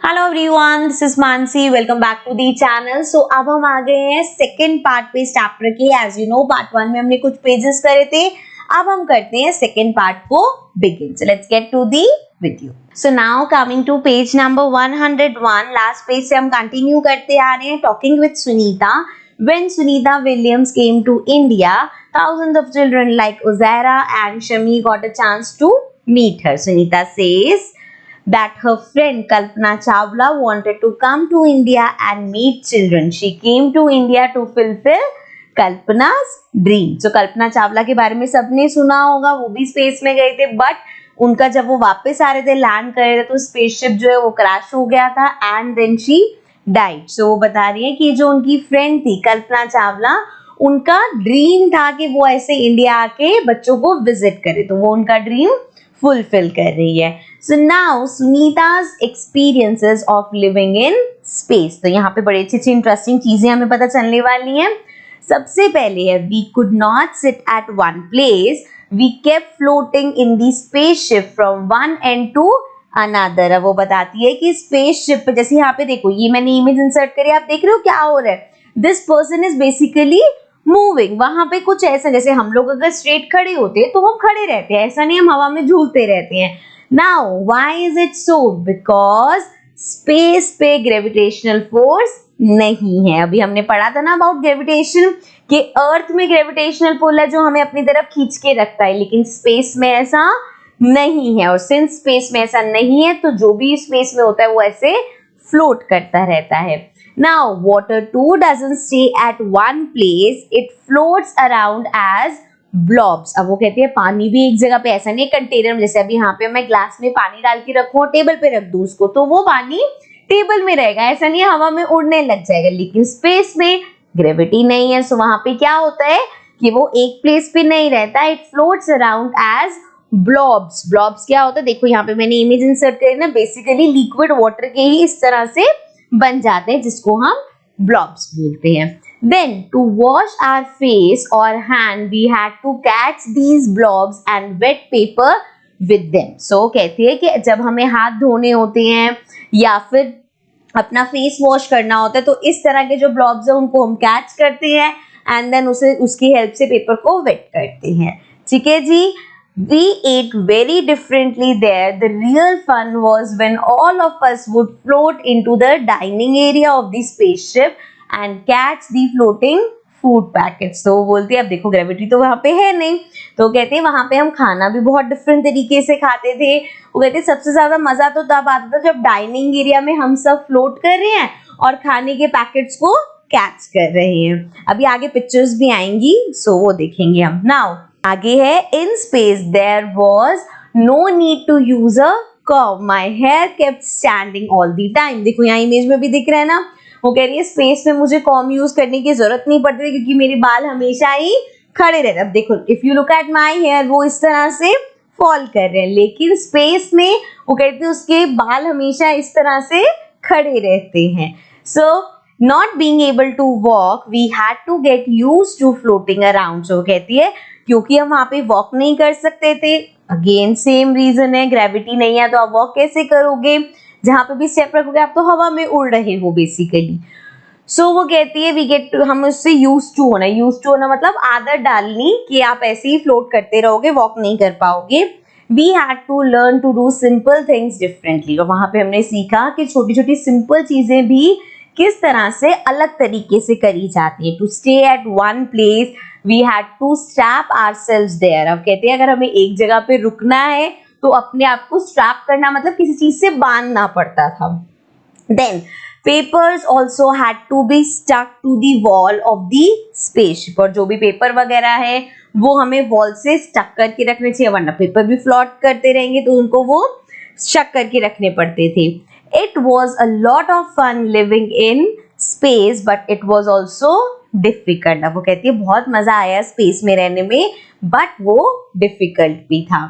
Hello everyone, this is Mansi. Welcome back to the channel. So अब हम आ गए हैं सेकंड पार्ट पे इस चैप्टर के। एज यू नो पार्ट 1 में हमने कुछ पेजेस करे थे, अब हम करते हैं सेकंड पार्ट को begin. So let's get to the video. So now coming to page number 101, last page से हम कंटिन्यू करते आ रहे हैं। Talking with Sunita. When Sunita Williams came to India, thousands of children like Uzaira and Shami got a chance to meet her. Sunita says that her friend Kalpana Chawla wanted to come to India and meet children. She came to India to fulfill Kalpana's dream. So Kalpana Chawla के बारे में सबने सुना होगा, वो भी space में गए थे, बट उनका जब वो वापस आ रहे थे, लैंड कर रहे थे, तो स्पेसशिप जो है वो क्रैश हो गया था एंड देन शी डाइड। सो वो बता रही है कि जो उनकी फ्रेंड थी कल्पना चावला, उनका ड्रीम था कि वो ऐसे इंडिया आके बच्चों को विजिट करे, तो वो उनका ड्रीम फुलफिल कर रही है। So now Sunita's experiences of living in space. तो यहाँ पे बड़ी अच्छी इंटरेस्टिंग चीजें हमें पता चलने वाली हैं। सबसे पहले है we could not sit at one place, we kept floating in the spaceship from one end to another. अब वो बताती है कि स्पेसशिप पे, जैसे यहाँ पे देखो, ये मैंने इमेज इंसर्ट करी, आप देख रहे हो क्या हो रहा है। This person is basically moving. वहां पे कुछ ऐसा, जैसे हम लोग अगर स्ट्रेट खड़े होते हैं तो हम खड़े रहते हैं, ऐसा नहीं हम हवा में झूलते रहते हैं। Now why is it so? Because space पे ग्रेविटेशनल फोर्स नहीं है। अभी हमने पढ़ा था ना अबाउट ग्रेविटेशन, कि अर्थ में ग्रेविटेशनल पुल है जो हमें अपनी तरफ खींच के रखता है, लेकिन स्पेस में ऐसा नहीं है। और सिंस स्पेस में ऐसा नहीं है, तो जो भी स्पेस में होता है वो ऐसे फ्लोट करता रहता है। Now water too doesn't stay at one place, it floats around as blobs. अब वो कहती है पानी भी एक जगह पे, ऐसा नहीं कंटेनर में, जैसे अभी यहाँ पे मैं ग्लास में पानी डाल के रखूं और टेबल पे रख दूं उसको, तो वो पानी टेबल में रहेगा, ऐसा नहीं हवा में उड़ने लग जाएगा। लेकिन स्पेस में ग्रेविटी नहीं है, सो वहां पे क्या होता है कि वो एक प्लेस पे नहीं रहता, it floats around as blobs. Blobs क्या होता है, देखो यहाँ पे मैंने इमेज इंसर्ट करी ना, बेसिकली लिक्विड वाटर के ही इस तरह से बन जाते हैं, जिसको हम ब्लॉब्स बोलते हैं। Then to wash our face और hand we had to catch these blobs and wet paper with them. So कहती है कि जब हमें हाथ धोने होते हैं या फिर अपना फेस वॉश करना होता है, तो इस तरह के जो ब्लॉब्स है उनको हम कैच करते हैं एंड देन उसे उसकी हेल्प से पेपर को वेट करते हैं। ठीक है जी। We ate very differently there. The real fun was when all of us would float into the dining area of the spaceship and catch the floating food packets. तो वो बोलती है अब देखो ग्रेविटी तो वहाँ पे है नहीं, तो कहते हैं वहाँ पे हम खाना भी बहुत डिफरेंट तरीके से खाते थे। वो कहते हैं सबसे ज्यादा मजा तो तब आता था जब डाइनिंग एरिया में हम सब फ्लोट कर रहे हैं और खाने के पैकेट्स को कैच कर रहे हैं। अभी आगे पिक्चर्स भी आएंगी, सो वो देखेंगे हम। नाउ आगे है in space there was no need to use a curve, my hair kept standing all the time. देखो यहाँ इमेज में भी दिख रहा है ना, वो कह रही है स्पेस में मुझे कॉम यूज करने की जरूरत नहीं पड़ती क्योंकि मेरे बाल हमेशा ही खड़े रहते। अब देखो if you look at my hair, वो इस तरह से फॉल कर रहे हैं, लेकिन स्पेस में वो कहते हैं उसके बाल हमेशा इस तरह से खड़े रहते हैं। सो not being able to walk, we had to get used to floating around. So कहती है क्योंकि हम वहां पे वॉक नहीं कर सकते थे, अगेन सेम रीजन है, ग्रेविटी नहीं है तो आप वॉक कैसे करोगे, जहां पे भी स्टेप रखोगे आप तो हवा में उड़ रहे हो बेसिकली। सो वो कहती है वी गेट टू, हम उससे यूज टू होना। यूज टू होना मतलब आदत डालनी कि आप ऐसे ही फ्लोट करते रहोगे, वॉक नहीं कर पाओगे। We had to learn to do simple things differently. और वहां पे हमने सीखा कि छोटी छोटी सिंपल चीजें भी किस तरह से अलग तरीके से करी जाती है। To stay at one place we had to strap ourselves there. अब कहते हैं अगर हमें एक जगह पे रुकना है तो अपने आप को स्ट्रैप करना मतलब किसी चीज से बांधना पड़ता था। Then papers also had to be stuck to the wall of the spaceship. और जो भी पेपर वगैरह है वो हमें वॉल से स्टक करके रखने चाहिए, वरना पेपर भी फ्लॉट करते रहेंगे तो उनको वो स्टक करके रखने पड़ते थे। It was a lot of fun living in space, but it was also difficult. अब वो कहती है बहुत मजा आया स्पेस में रहने में, बट वो डिफिकल्ट भी था।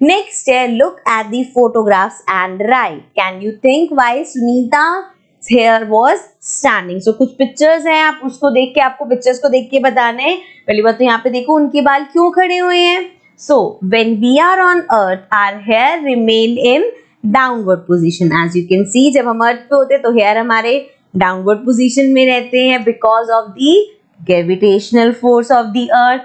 नेक्स्ट है look at the photographs and write, can you think why Sunita here was standing. So कुछ पिक्चर्स हैं, आप उसको देख के, आपको पिक्चर्स को देख के बताना है। पहली बात तो यहाँ पे देखो उनके बाल क्यों खड़े हुए हैं। So when we are on earth our hair remain in downward position. As you can see जब हम अर्थ पे होते हैं तो हेयर हमारे डाउनवर्ड पोजीशन में रहते हैं because of the gravitational force of the earth.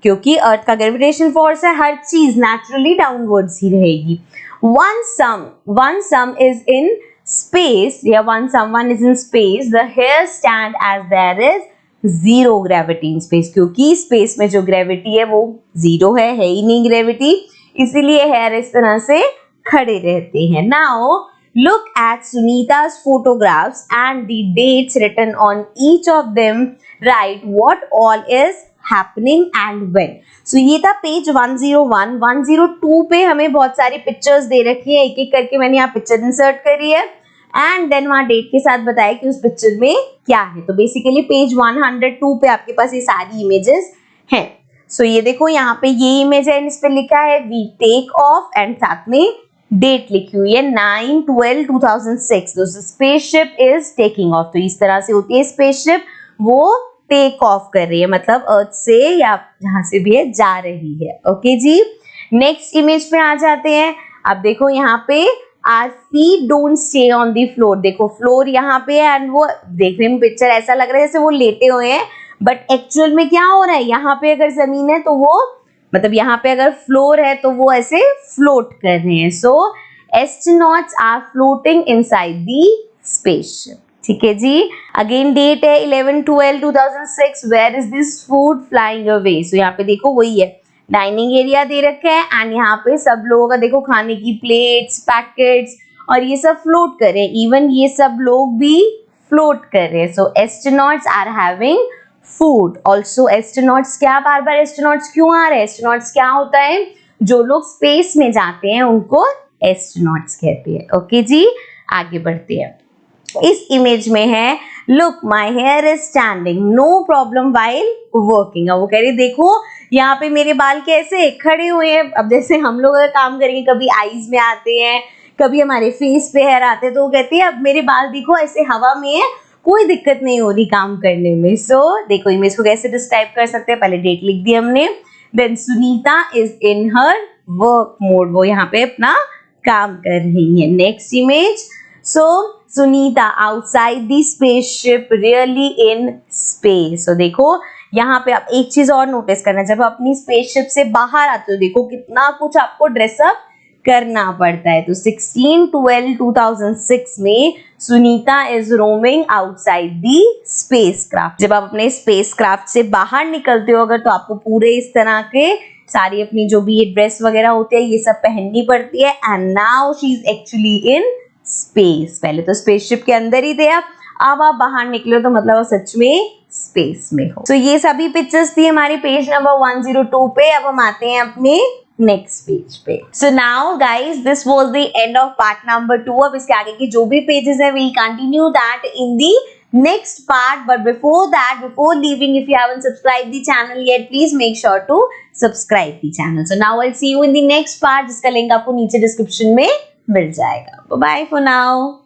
क्योंकि अर्थ का ग्रेविटेशनल फोर्स है, हर चीज नेचुरली डाउनवर्ड्स ही रहेगी। One sum is in space, yeah, one someone is in space, the hair stand as there is zero gravity in space, क्योंकि space में जो gravity है वो जीरो है ही नहीं ग्रेविटी, इसीलिए हेयर इस तरह से खड़े रहते हैं। Now look at Sunita's photographs and the dates written on each of them. Write what all is happening and when. So ये था पेज 101। 102 पे हमें बहुत सारी पिक्चर्स दे रखी है, एक एक करके मैंने यहाँ पिक्चर इंसर्ट करी है एंड देन वहाँ डेट के साथ बताया कि उस पिक्चर में क्या है। तो बेसिकली पेज 102 पे आपके पास ये सारी इमेजेस हैं। सो ये देखो यहाँ पे ये इमेज है, इस पे लिखा है वी टेक ऑफ एंड साथ में डेट लिखी हुई है 9/12/2006। तो स्पेसशिप इज टेकिंग ऑफ। तो इस तरह से होती है स्पेसशिप, वो टेक ऑफ कर रही है, मतलब अर्थ से या जहां से भी है जा रही है। ओके जी, नेक्स्ट इमेज पे आ जाते हैं। अब देखो यहाँ पे our feet don't stay on the floor. देखो फ्लोर यहाँ पे है एंड वो देखने में पिक्चर ऐसा लग रहा है जैसे वो लेटे हुए हैं, बट एक्चुअल में क्या हो रहा है, यहाँ पे अगर जमीन है तो वो मतलब यहाँ पे अगर फ्लोर है तो वो ऐसे फ्लोट कर रहे हैं। So astronauts are floating inside the spaceship. ठीक है जी, अगेन डेट है 11/12/2006। Where is this food flying away. So यहाँ पे देखो वही है, डाइनिंग एरिया दे रखा है एंड यहाँ पे सब लोगों का देखो खाने की प्लेट्स, पैकेट्स और ये सब फ्लोट कर रहे हैं। इवन ये सब लोग भी फ्लोट कर रहे हैं। So astronauts are having food. Also astronauts, क्या बार बार एस्ट्रोनॉट्स क्यों आ रहे हैं? एस्ट्रोनॉट्स क्या होता है, जो लोग स्पेस में जाते हैं उनको एस्ट्रोनॉट्स कहते हैं। ओके जी, आगे बढ़ते हैं। इस इमेज में है look my hair is standing no problem while working. अब वो कह रही देखो यहाँ पे मेरे बाल कैसे खड़े हुए हैं। अब जैसे हम लोग अगर काम करेंगे कभी आईज में आते हैं, कभी हमारे फेस पे हेयर आते हैं, तो वो कहती है अब मेरे बाल देखो ऐसे हवा में है, कोई दिक्कत नहीं हो रही काम करने में। सो देखो इमेज को कैसे डिस्क्राइब कर सकते हैं, पहले डेट लिख दी हमने। Then Sunita is in her work mode, वो यहाँ पे अपना काम कर रही है। Next image, so Sunita outside the spaceship really in space. तो देखो यहाँ पे आप एक चीज और नोटिस करना, जब आप अपनी स्पेसशिप से बाहर आते हो देखो कितना कुछ आपको ड्रेसअप करना पड़ता है। तो 16/12/2006 में Sunita is roaming outside the spacecraft. जब आप अपने स्पेसक्राफ्ट से बाहर निकलते हो अगर, तो आपको पूरे इस तरह के सारी अपनी जो भी ये ड्रेस वगैरह होती है ये सब पहननी पड़ती है। And now she is actually in space. पहले तो स्पेसशिप के अंदर ही थे आप, अब आप बाहर निकले हो तो मतलब आप सच में स्पेस में हो। तो ये सभी पिक्चर्स थी हमारी पेज नंबर 102 पे। अब हम आते हैं अपने नेक्स्ट पेज पे। So now guys this was the end of part number 2। अब इसके आगे की जो भी पेजेस है will continue that in the next part, but before that, before leaving, if you haven't subscribed the channel yet, please make sure to subscribe the channel. So now I'll see you in the next part, जिसका link आपको नीचे description में मिल जाएगा। Bye bye for now.